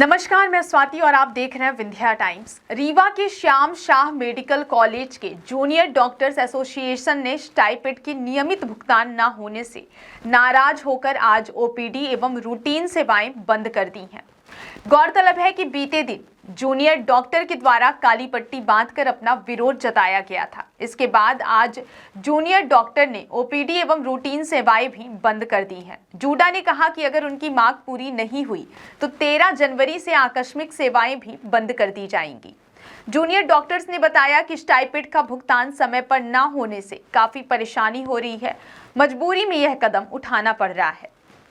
नमस्कार, मैं स्वाति और आप देख रहे हैं विंध्या टाइम्स। रीवा के श्याम शाह मेडिकल कॉलेज के जूनियर डॉक्टर्स एसोसिएशन ने स्टाइपेंड की नियमित भुगतान न होने से नाराज होकर आज ओपीडी एवं रूटीन सेवाएं बंद कर दी हैं। गौरतलब है कि बीते दिन जूनियर डॉक्टर के द्वारा काली पट्टी बांधकर अपना विरोध जताया गया था। इसके बाद आज जूनियर डॉक्टर ने ओपीडी एवं रूटीन सेवाएं भी बंद कर दी हैं। जूडा ने कहा कि अगर उनकी मांग पूरी नहीं हुई तो 13 जनवरी से आकस्मिक सेवाएं भी बंद कर दी जाएंगी। जूनियर डॉक्टर्स ने बताया कि स्टाइपेंड का भुगतान समय पर न होने से काफी परेशानी हो रही है, मजबूरी में यह कदम उठाना पड़ रहा है।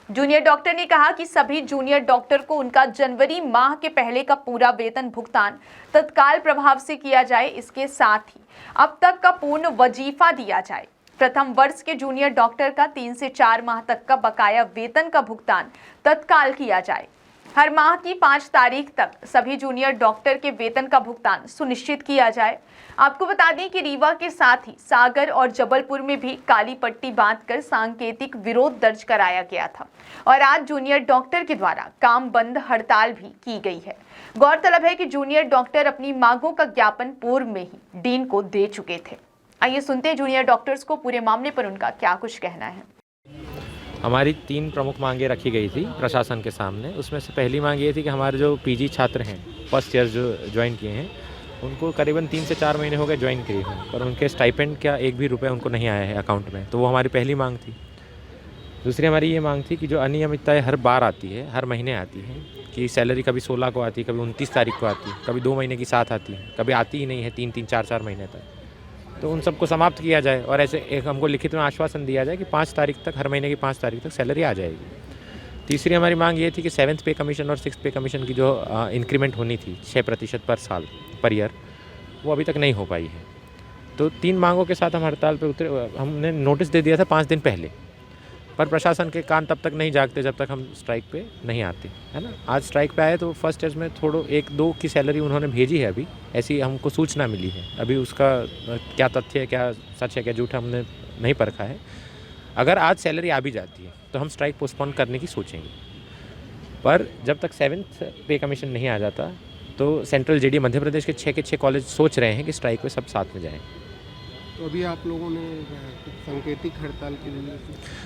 जूनियर डॉक्टर ने कहा कि सभी जूनियर डॉक्टर को उनका जनवरी माह के पहले का पूरा वेतन भुगतान तत्काल प्रभाव से किया जाए। इसके साथ ही अब तक का पूर्ण वजीफा दिया जाए। प्रथम वर्ष के जूनियर डॉक्टर का 3 से 4 माह तक का बकाया वेतन का भुगतान तत्काल किया जाए। हर माह की 5 तारीख तक सभी जूनियर डॉक्टर के वेतन का भुगतान सुनिश्चित किया जाए। आपको बता दें कि रीवा के साथ ही सागर और जबलपुर में भी काली पट्टी बांधकर सांकेतिक विरोध दर्ज कराया गया था और आज जूनियर डॉक्टर के द्वारा काम बंद हड़ताल भी की गई है। गौरतलब है कि जूनियर डॉक्टर अपनी मांगों का ज्ञापन पूर्व में ही डीन को दे चुके थे। आइए सुनते हैं जूनियर डॉक्टर्स को पूरे मामले पर उनका क्या कुछ कहना है। हमारी 3 प्रमुख मांगें रखी गई थी प्रशासन के सामने। उसमें से पहली मांग ये थी कि हमारे जो पीजी छात्र हैं, फर्स्ट ईयर जो ज्वाइन किए हैं, उनको करीबन 3 से 4 महीने हो गए ज्वाइन किए हैं, पर उनके स्टाइपेंड का एक भी रुपये उनको नहीं आया है अकाउंट में। तो वो हमारी पहली मांग थी। दूसरी हमारी ये मांग थी कि जो अनियमितताएँ हर बार आती है, हर महीने आती हैं, कि सैलरी कभी 16 को आती है, कभी 29 तारीख को आती है, कभी 2 महीने की साथ आती है, कभी आती ही नहीं है 3-3, 4-4 महीने तक। तो उन सबको समाप्त किया जाए और ऐसे एक हमको लिखित में आश्वासन दिया जाए कि 5 तारीख तक, हर महीने की 5 तारीख तक सैलरी आ जाएगी। तीसरी हमारी मांग ये थी कि 7th पे कमीशन और 6th पे कमीशन की जो इंक्रीमेंट होनी थी 6% पर साल पर ईयर, वो अभी तक नहीं हो पाई है। तो 3 मांगों के साथ हम हड़ताल पे उतरे। हमने नोटिस दे दिया था 5 दिन पहले, पर प्रशासन के कान तब तक नहीं जागते जब तक हम स्ट्राइक पे नहीं आते, है ना। आज स्ट्राइक पे आए तो फर्स्ट ईयर में थोड़ा 1-2 की सैलरी उन्होंने भेजी है, अभी ऐसी हमको सूचना मिली है। अभी उसका क्या तथ्य है, क्या सच है, क्या झूठ है, हमने नहीं परखा है। अगर आज सैलरी आ भी जाती है तो हम स्ट्राइक पोस्टपोन करने की सोचेंगे, पर जब तक 7th पे कमीशन नहीं आ जाता तो सेंट्रल जेडी मध्य प्रदेश के 6 के 6 कॉलेज सोच रहे हैं कि स्ट्राइक पे सब साथ में जाएँ। तो अभी आप लोगों ने सांकेतिक हड़ताल के लिए?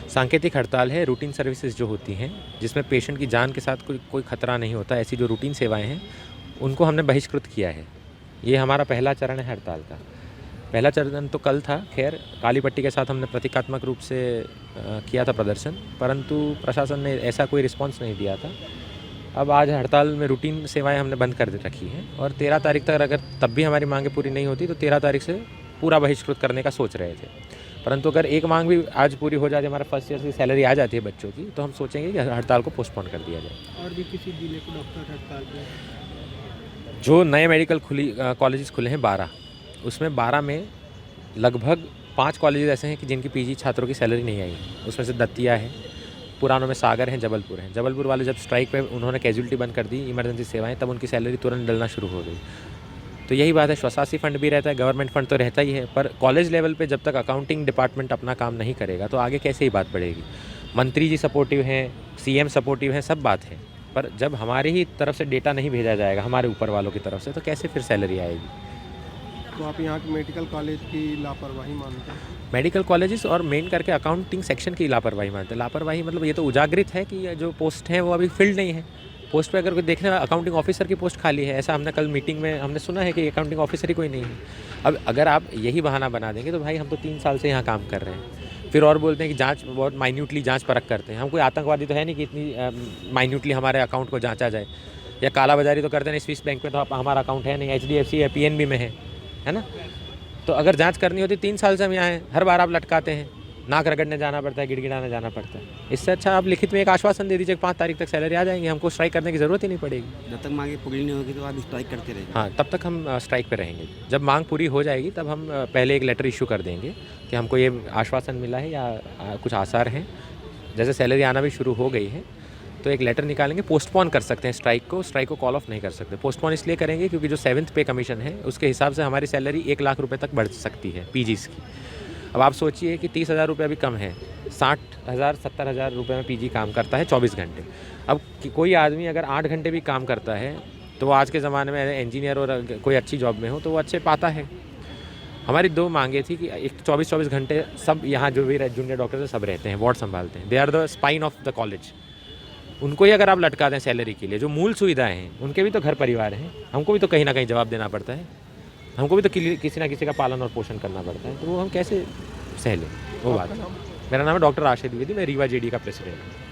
सांकेतिक हड़ताल है। रूटीन सर्विसेज जो होती हैं, जिसमें पेशेंट की जान के साथ कोई खतरा नहीं होता, ऐसी जो रूटीन सेवाएं हैं, उनको हमने बहिष्कृत किया है। ये हमारा पहला चरण है हड़ताल का। पहला चरण तो कल था। खैर, काली पट्टी के साथ हमने प्रतीकात्मक रूप से किया था प्रदर्शन, परंतु प्रशासन ने ऐसा कोई रिस्पॉन्स नहीं दिया था। अब आज हड़ताल में रूटीन सेवाएँ हमने बंद कर रखी हैं और 13 तारीख तक अगर तब भी हमारी मांगें पूरी नहीं होती तो 13 तारीख से पूरा बहिष्कृत करने का सोच रहे थे। परंतु अगर एक मांग भी आज पूरी हो जाती है, हमारा फर्स्ट ईयर की सैलरी आ जाती है बच्चों की, तो हम सोचेंगे कि हड़ताल को पोस्टपोन कर दिया जाए। और भी किसी जिले के डॉक्टर हड़ताल पे? जो नए मेडिकल कॉलेजेस खुले हैं 12, उसमें 12 में लगभग 5 कॉलेजेस ऐसे हैं कि जिनकी पीजी छात्रों की सैलरी नहीं आई। उसमें से दतिया है, पुरानों में सागर है, जबलपुर है। जबलपुर वाले जब स्ट्राइक पे उन्होंने कैजुअलिटी बंद कर दी, इमरजेंसी सेवाएँ, तब उनकी सैलरी तुरंत डलना शुरू हो गई। तो यही बात है, स्वशासी फंड भी रहता है, गवर्नमेंट फंड तो रहता ही है, पर कॉलेज लेवल पे जब तक अकाउंटिंग डिपार्टमेंट अपना काम नहीं करेगा तो आगे कैसे ही बात बढ़ेगी। मंत्री जी सपोर्टिव हैं, सीएम सपोर्टिव हैं, सब बात है, पर जब हमारी ही तरफ से डेटा नहीं भेजा जाएगा हमारे ऊपर वालों की तरफ से, तो कैसे फिर सैलरी आएगी। तो आप यहाँ के मेडिकल कॉलेज की लापरवाही मानते हैं? मेडिकल कॉलेजेस और मेन करके अकाउंटिंग सेक्शन की लापरवाही मानते हैं। लापरवाही मतलब ये तो उजागरित है कि जो पोस्ट हैं वो अभी फिल्ड नहीं है। पोस्ट पे अगर कोई देखने अकाउंटिंग ऑफिसर की पोस्ट खाली है, ऐसा हमने कल मीटिंग में हमने सुना है कि अकाउंटिंग ऑफिसर ही कोई नहीं है। अब अगर आप यही बहाना बना देंगे तो भाई हम तो 3 साल से यहाँ काम कर रहे हैं, फिर और बोलते हैं कि जांच बहुत माइन्यूटली जांच परख करते हैं। हम कोई आतंकवादी तो है नहीं कि इतनी माइन्यूटली हमारे अकाउंट को जांचा जाए, या कालाबाजारी तो करते नहीं। स्विस बैंक में तो हमारा अकाउंट है नहीं, HDFC या PNB में है ना। तो अगर जाँच करनी होती 3 साल से हम यहाँ हैं, हर बार आप लटकाते हैं, नाक रगड़ने जाना पड़ता है, गिड़गिड़ाने जाना पड़ता है। इससे अच्छा आप लिखित में एक आश्वासन दे दीजिए कि 5 तारीख तक सैलरी आ जाएंगी, हमको स्ट्राइक करने की ज़रूरत ही नहीं पड़ेगी। जब तक मांगे पूरी नहीं होगी तो आप स्ट्राइक करते रहेंगे? हाँ, तब तक हम स्ट्राइक पे रहेंगे। जब मांग पूरी हो जाएगी तब हम पहले एक लेटर इशू कर देंगे कि हमको ये आश्वासन मिला है या कुछ आसार हैं। जैसे सैलरी आना भी शुरू हो गई है तो एक लेटर निकालेंगे। पोस्टपोन कर सकते हैं स्ट्राइक को कॉल ऑफ नहीं कर सकते। पोस्टपोन इसलिए करेंगे क्योंकि जो 7th पे कमीशन है उसके हिसाब से हमारी सैलरी 1 लाख रुपये तक बढ़ सकती है पीजीज़ की। अब आप सोचिए कि 30,000 रुपये अभी कम है, 60,000 70,000 रुपये में पीजी काम करता है 24 घंटे। अब कोई आदमी अगर 8 घंटे भी काम करता है तो आज के ज़माने में इंजीनियर और कोई अच्छी जॉब में हो तो वो अच्छे पाता है। हमारी 2 मांगे थी कि एक 24 घंटे सब यहाँ जो भी जूनियर डॉक्टर हैं सब रहते हैं, वार्ड संभालते हैं, they are the spine of the college. उनको ही अगर आप लटका दें सैलरी के लिए, जो मूल सुविधाएं हैं, उनके भी तो घर परिवार हैं, हमको भी तो कहीं ना कहीं जवाब देना पड़ता है, हमको भी तो किसी ना किसी का पालन और पोषण करना पड़ता है, तो वो हम कैसे सह लें वो बात। मेरा नाम है डॉक्टर राशिद द्विवेदी, मैं रीवा जेडी का प्रेसिडेंट हूँ।